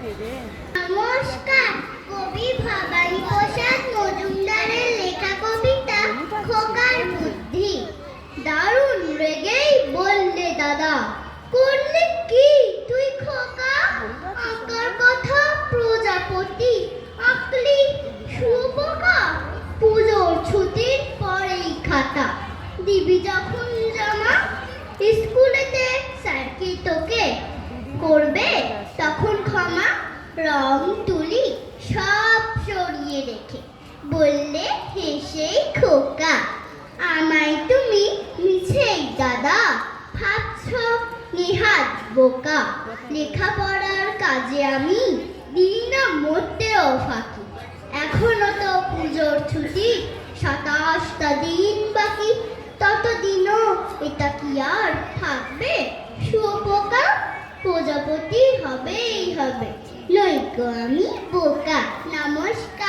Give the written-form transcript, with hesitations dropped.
নমস্কার। কবি ভবানী প্রসাদ মজুমদারের লেখা কবিতা খোকার বুদ্ধি। দারুণ রেগেই বললে দাদা, করলে কি তুই খোকা? আঁকার কথা প্রজাপতি, আঁকলি শুয়োপোকা। পুজোর ছুটির পরেই খাতা, দিবি যখন জমা, স্কুলেতে স্যার কি তোকে করবে তখন ক্ষমা? রং তুলি সব সরিয়ে রেখে বললে হেসেই খোকা, আমায় তুমি মিছেই দাদা ভাবছ নেহাত বোকা। লেখাপড়ার কাজে আমি দিই না মোটেও ফাঁকি, এখনো তো পুজোর ছুটি 27টা দিন বাকি। ততদিনও এটা কি আর থাকবে? শুয়োপোকা প্রজাপতি হবেই হবে, নইকো আমি বোকা। নমস্কার।